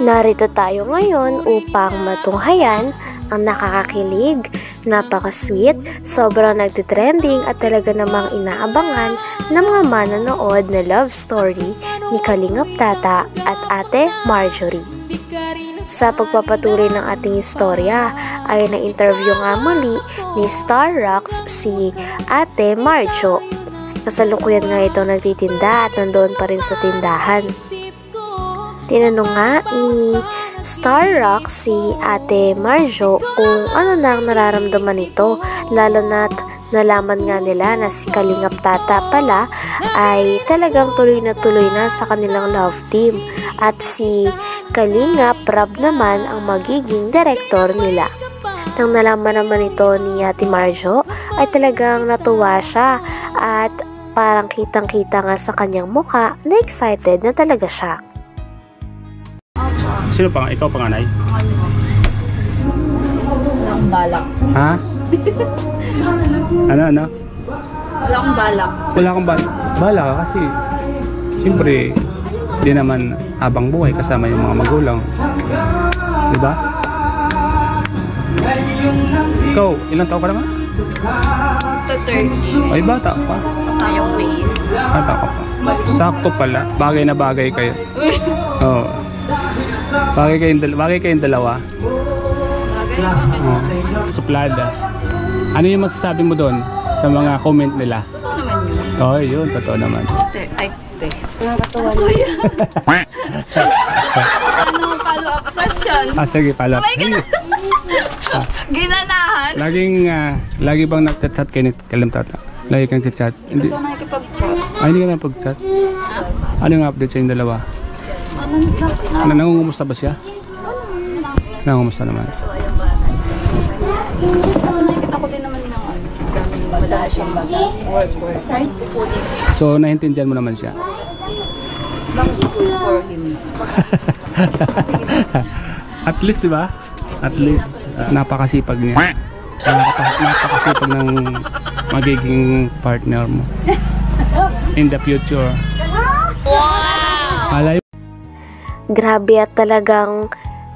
Narito tayo ngayon upang matunghayan ang nakakakilig, napaka-sweet, sobrang nagtitrending at talaga namang inaabangan ng mga manonood na love story ni Kalingap Tata at Ate Marjorie. Sa pagpapatuloy ng ating istorya ay na-interview nga muli ni Star Rocks si Ate Marjo. Kasalukuyan nga ito nagtitinda at nandoon pa rin sa tindahan. Tinanong nga ni Star Rocks si Ate Marjo kung ano na ang nararamdaman nito, lalo na't nalaman nga nila na si Kalingap Tata pala ay talagang tuloy na sa kanilang love team at si Kalingap Rab naman ang magiging direktor nila. Nang nalaman naman ito ni Ate Marjo ay talagang natuwa siya at parang kitang-kita nga sa kanyang muka na excited na talaga siya. Sino pa? Ikaw panganay? Wala akong balak. Ha? Ano? Wala akong balak. Wala akong balak kasi siyempre di naman habang buhay kasama yung mga magulang. Diba? Ikaw, ilang taon ka naman? Ay, bata pa. Tayong May. Bata ka pa. Sakto pala. Bagay na bagay kayo. Oo. Bagay kayong dalawa. Oh. Suplada. Ano yung masasabi mo doon sa mga comment nila? Totoo naman yun. Oh, yun. Totoo naman. Te. Nakakatawa niya. Ano follow up question? Sige, follow up. Ginanahan? Lagi bang nagchat-chat kayo ni Kalingap Tata? Lagi kang chat-chat? Hindi ko sana nakikipag-chat. Ay, hindi ka na pag-chat? Ano yung update sa yung dalawa? Nangungumusta ba siya? Nangungumusta naman. Nakikita ko din naman ng madami siyang work. So, naintindihan mo naman siya? For him. At least, di ba? At least, napakasipag niya. Napakasipag ng magiging partner mo. In the future. Wow! Grabe at talagang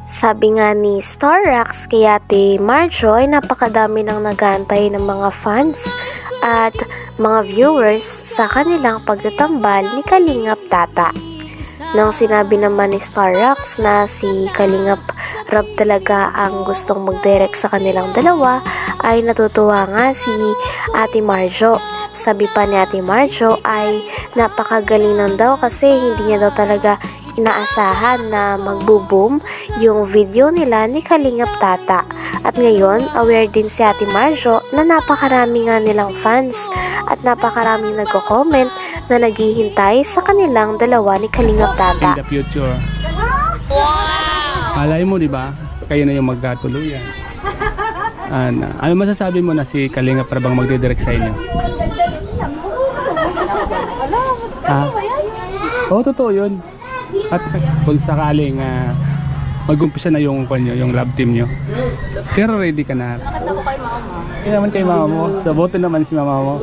sabi nga ni Star Rocks kay Ate Marjo ay napakadami nang nag-aantay ng mga fans at mga viewers sa kanilang pagtatambal ni Kalingap Tata. Nang sinabi naman ni Star Rocks na si Kalingap Rab talaga ang gustong mag-direct sa kanilang dalawa ay natutuwa nga si Ate Marjo. Sabi pa ni Ate Marjo ay napakagaling lang daw kasi hindi niya daw talaga inaasahan na magbo-boom yung video nila ni Kalingap Tata. At ngayon, aware din si Ate Marjo na napakarami nga nilang fans at napakaraming nagko-comment na naghihintay sa kanilang dalawa ni Kalingap Tata. In the future. Wow! Alay mo, di ba? Kayo na yung magkatuluyan. Ano masasabi mo na si Kalingap para bang magdidirect sa inyo? Oo, totoo yun. At kung sakaling mag-umpisa na yung love team nyo, pero ready ka na. Nakita ko kay mama. Kaya naman kay mama mo. Sabotin naman si mama mo.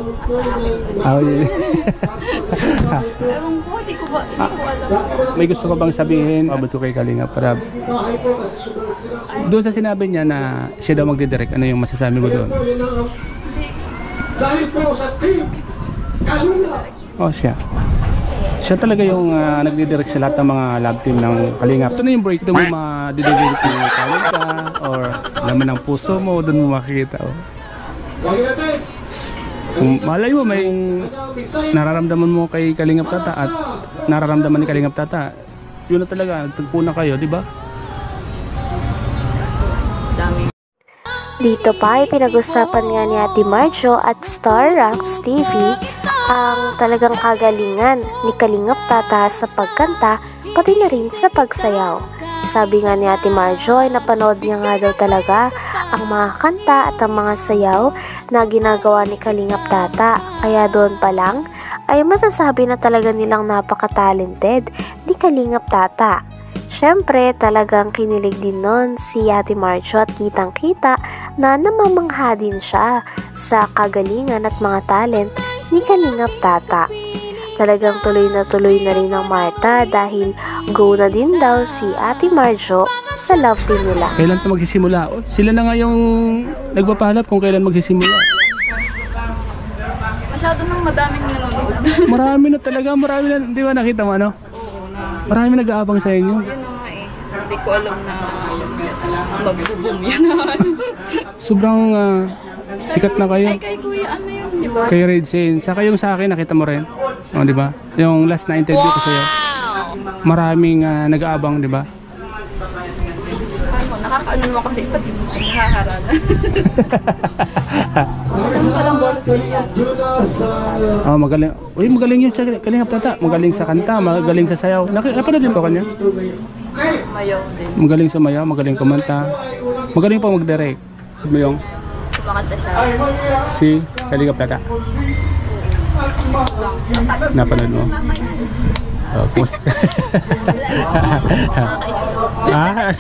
Yeah. Ewan ko, hindi ko alam. May gusto ko bang sabihin abot ko kay Kalingap Rab? Doon sa sinabi niya na siya daw magdidirect, ano yung masasabi mo doon? Oh, siya talaga yung nagdidirect sa lahat ng mga love team ng Kalingap. Ito na yung break, ito mo madidirect ng talent ka or naman ng puso mo, doon mo makikita. Kung malay mo may nararamdaman mo kay Kalingap Tata at nararamdaman ni Kalingap Tata, yun na talaga, nagtagpo na kayo, di ba? Dito pa ay pinag-usapan nga ni Ate Marjo at Star Rocks TV ang talagang kagalingan ni Kalingap Tata sa pagkanta pati na rin sa pagsayaw. Sabi nga ni Ate Marjo ay napanood niya nga daw talaga ang mga kanta at ang mga sayaw na ginagawa ni Kalingap Tata. Kaya doon pa lang ay masasabi na talaga nilang napaka-talented ni Kalingap Tata. Syempre talagang kinilig din nun si Ate Marjo at kitang-kita na namamangha din siya sa kagalingan at mga talent ni Kalingap Tata. Talagang tuloy na rin ng Marta dahil go na din daw si Ate Marjo sa love team nila. Kailan ito magsisimula? Oh, sila na nga yung nagpapahanap kung kailan magsisimula. Masyado nang madaming nanonood. Marami na talaga, marami na. Di ba nakita mo ano? Oo na. Marami nag-aabang sa inyo. Yun na nga eh. Hindi ko alam na mag-boom yan. Sobrang sikat na kayo. Ay, kay Kuya, ano yun, di ba? Kay Red Shane. Saka yung sa akin, nakita mo rin. O, di ba? Yung last na interview ko sa'yo. Maraming nag-aabang, di ba? Nakakaano naman kasi, pati nakaharana. Parang boses niya. Oh, magaling. Uy, magaling yun siya. Kalingap tata. Magaling sa kanta, magaling sa sayaw. Napanood din po kanya? Mayaw din. Magaling sa mayaw, magaling kumanta. Magaling pa mag-direct. Mo yung Kumakanta siya. si Kalingap tata. Napanood mo? Oh, kumusta? Ah.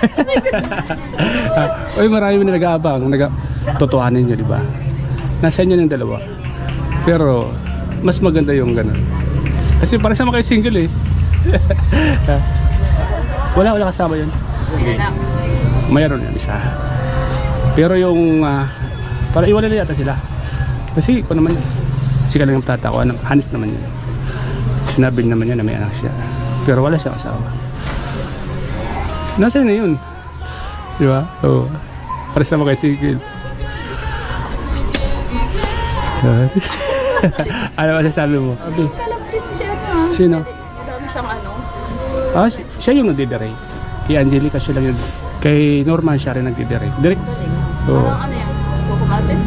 Uy, marami na nag-aabang. Totohanin nyo, di ba? Nasa inyo ng dalawa. Pero, mas maganda yung ganun. Kasi para sama kayo single eh. Wala kasama yun. Mayroon yun, isa. Pero yung, para iwala na yata sila. Kasi, kung naman, si Kalingap tata ko, hanis naman yun. Sinabi naman niya na may anak siya. Pero wala siyang asawa. Nasa na yun? Di ba? Oo. Para sa mga single. Ano ba sasabi mo? Okay. Kalapit siya na. Sino? Madami siyang ano. Ah, siya yung nagdidirect. Kay Angelica siya lang yun. Kay Norman siya rin nagdidirect. Direct? Oo. Parang ano yan? Kukumatin?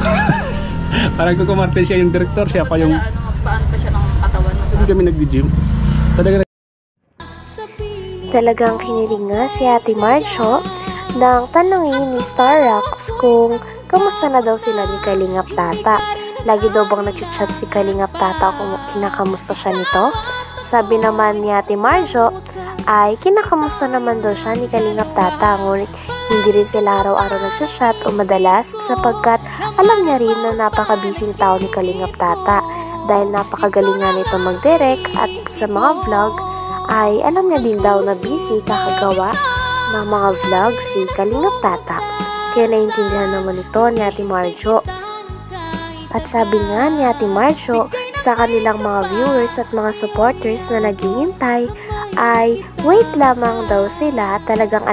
Parang kukumarte siya yung director. Siya pa yung... Ano, magpaan pa siya ng katawan. Hindi kami nag-gym. Talagang kinilig nga si Ate Marjo nang tanungin ni Starrox kung kamusta na daw sila ni Kalingap tata. Lagi daw bang nag-chat si Kalingap tata kung kinakamusta siya nito? Sabi naman ni Ate Marjo ay kinakamusta naman daw siya ni Kalingap tata, ngunit hindi rin sila araw-araw nag-chat o madalas sapagkat alam niya rin na napaka-busy tao ni Kalingap tata dahil napakagaling nga nito mag-direct at sa mga vlog ay alam niya din daw na busy kakagawa ng mga vlog si Kalingap tata. Kaya naiintindihan naman ito ni Ate Marjo. At sabi nga ni Ate Marjo sa kanilang mga viewers at mga supporters na naghihintay ay wait lamang daw sila, talagang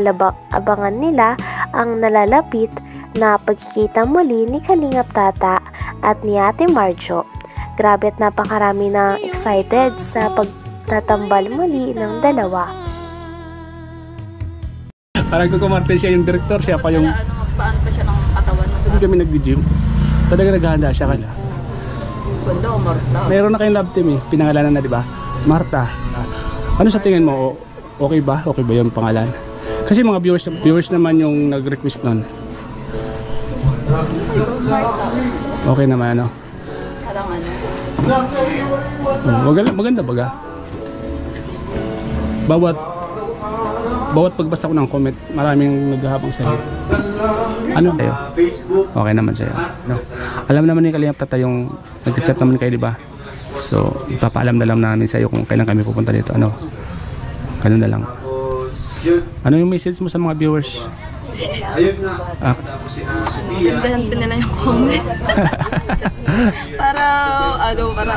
abangan nila ang nalalapit na pagkikita muli ni Kalingap tata at ni Ate Marjo. Grabe at napakarami na excited sa pagtatambal muli ng dalawa. Parang kukumarte siya yung director. Siya pa yung... Ano, magpaan pa siya ng katawan. Hindi kami nag-gym. Talaga naghahanda siya kala. Ganda o Marta? Meron na kayong love team eh. Pinangalanan na, di ba? Marta. Ano sa tingin mo? Okay ba? Okay ba yung pangalan? Kasi mga viewers naman yung nag-request nun. Marta. Okay naman ano? Parang ano? Maganda baga. Bawat pagbasa ko ng comment, maraming naghahabang sa'yo. Ano kayo? Okay naman sa'yo. No? Alam naman ni Kalingap tata yung nag-chat naman kayo, di ba? So, ipapaalam na lang namin sa'yo kung kailan kami pupunta dito. Ano? Ganun na lang. Ano yung message mo sa mga viewers? Gandahan pa nila yung comment. Para, para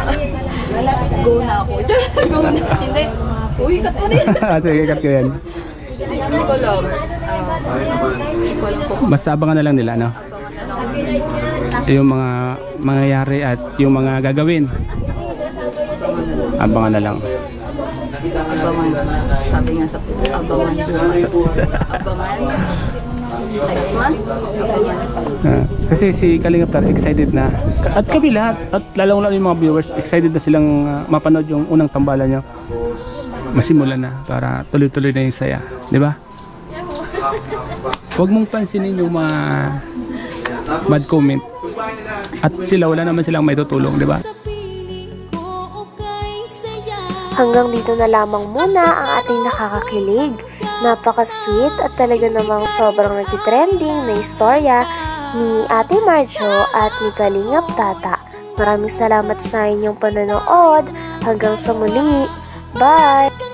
go na ako. Go na. Hindi. Uy, cut mo rin. Sige, cut ko yan. Hindi ko alam. Hindi ko alam kung Basta abangan na lang nila, ano? abangan na lang. Yung mga mangyayari at yung mga gagawin. Abangan na lang. Abangan. Sabi nga sa abangan. Abangan. Next month? Abangan. Kasi si Kalingap tata excited na. At kami lahat, at lalong lalo yung mga viewers, excited na silang mapanood yung unang tambalan nyo. Masimulan na para tuloy-tuloy na yung saya, di ba? Huwag mong pansinin yung mga bad comment. At sila, wala naman silang may tutulong, di ba? Hanggang dito na lamang muna ang ating nakakakilig, napaka-sweet at talaga namang sobrang nagtitrending na istorya ni Ate Marjo at ni Kalingap tata. Maraming salamat sa inyong panonood. Hanggang sa muli. Bye!